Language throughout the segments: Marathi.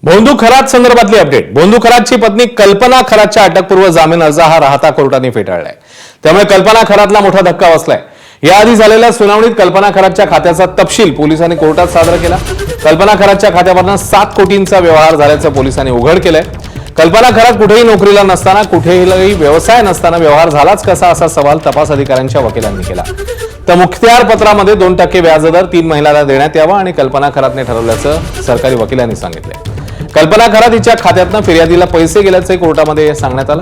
भोंदू खरात संदर्भातली अपडेट। भोंदू खरातची पत्नी कल्पना खरातच्या अटकपूर्व जामीन अर्ज हा राहता कोर्टाने फेटाळलाय। त्यामुळे कल्पना खरातला मोठा धक्का बसलाय। याआधी झालेल्या सुनावणीत कल्पना खरातच्या खात्याचा तपशील पोलिसांनी कोर्टात सादर केला। कल्पना खरातच्या खात्यावरून 7 कोटींचा व्यवहार झाल्याचं पोलिसांनी उघड केलंय। कल्पना खरात कुठेही नोकरीला नसताना, कुठेही व्यवसाय नसताना व्यवहार झालाच कसा, असा सवाल तपास अधिकाऱ्यांच्या वकिलांनी केला। तर मुखत्यार पत्रामध्ये 2% व्याजदर 3 महिन्याला देण्यात यावा आणि कल्पना खरातने ठरवल्याचं सरकारी वकिलांनी सांगितलंय। कल्पना खरात हिच्या खात्यातनं फिर्यादीला पैसे गेल्याचे कोर्टामध्ये सांगण्यात आलं।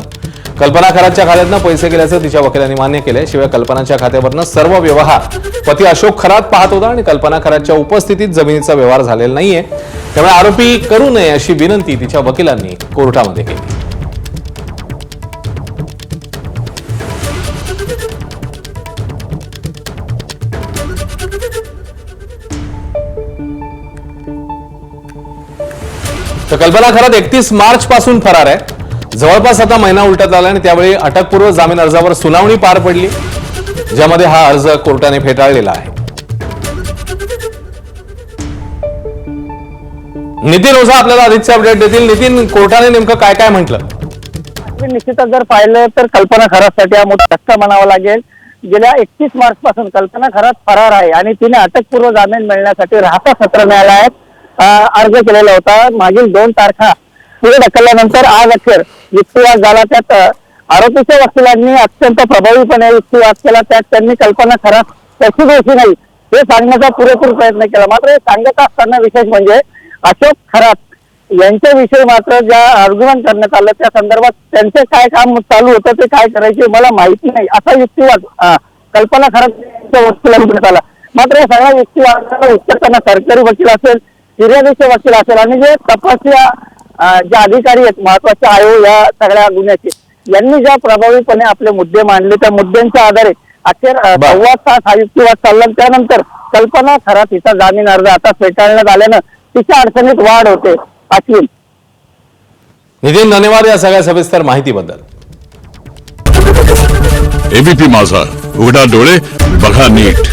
कल्पना खरातच्या खात्यातनं पैसे गेल्याचं तिच्या वकिलांनी मान्य केलंय। शिवाय कल्पनाच्या खात्यावरून सर्व व्यवहार पती अशोक खरात पाहत होता आणि कल्पना खरातच्या उपस्थितीत जमिनीचा व्यवहार झालेला नाहीये। त्यामुळे आरोपी करू नये अशी विनंती तिच्या वकिलांनी कोर्टामध्ये केली। तर कल्पना खरात 31 मार्च पासून फरार आहे। जवळपास आता महिना उलटत आला आणि त्यावेळी अटकपूर्व जामीन अर्जावर सुनावणी पार पडली, ज्यामध्ये हा अर्ज कोर्टाने फेटाळलेला आहे। नितीन ओझा आपल्याला अधिकचे अपडेट देतील। नितीन, कोर्टाने नेमकं काय काय म्हटलं? निश्चितच जर पाहिलं तर कल्पना खरातसाठी हा मोठा धक्का म्हणावा लागेल। गेल्या 31 मार्च पासून कल्पना खरात फरार आहे आणि तिने अटकपूर्व जामीन मिळण्यासाठी राहता सत्र न्यायालयात अर्ज केलेला होता। मागील 2 तारखा पुढे ढकलल्यानंतर आज अखेर युक्तिवाद झाला। त्यात आरोपीच्या वकिलांनी अत्यंत प्रभावीपणे युक्तिवाद केला। त्यात त्यांनी कल्पना खरात कशी दोषी नाही हे सांगण्याचा पुरेपूर प्रयत्न केला। मात्र हे सांगत असताना विशेष म्हणजे अशोक खरात यांच्याविषयी मात्र ज्या आर्ग्युमेंट करण्यात आलं त्या संदर्भात त्यांचे काय काम चालू होतं, ते काय करायचे मला माहिती नाही, असा युक्तिवाद कल्पना खरात वकिलांनी आला। मात्र या सगळ्या युक्तिवादाला उत्तर करताना सरकारी वकील असेल, फिर्यादीचे वकील असेल आणि जे तपासच्या जे अधिकारी आहेत महत्वाचे आयोग या सगळ्या गुन्ह्याचे, यांनी ज्या प्रभावीपणे आपले मुद्दे मांडले त्या मुद्द्यांच्या आधारे अखेर 1.25 तास हा युक्तिवाद चालला। त्यानंतर कल्पना खरात हिचा जामीन अर्ज आता फेटाळण्यात आल्यानं तिच्या अडचणीत वाढ होते। अश्विन, नितीन, धन्यवाद या सगळ्या सविस्तर माहितीबद्दल। एबीपी माझा, उघडा डोळे बघा नीट।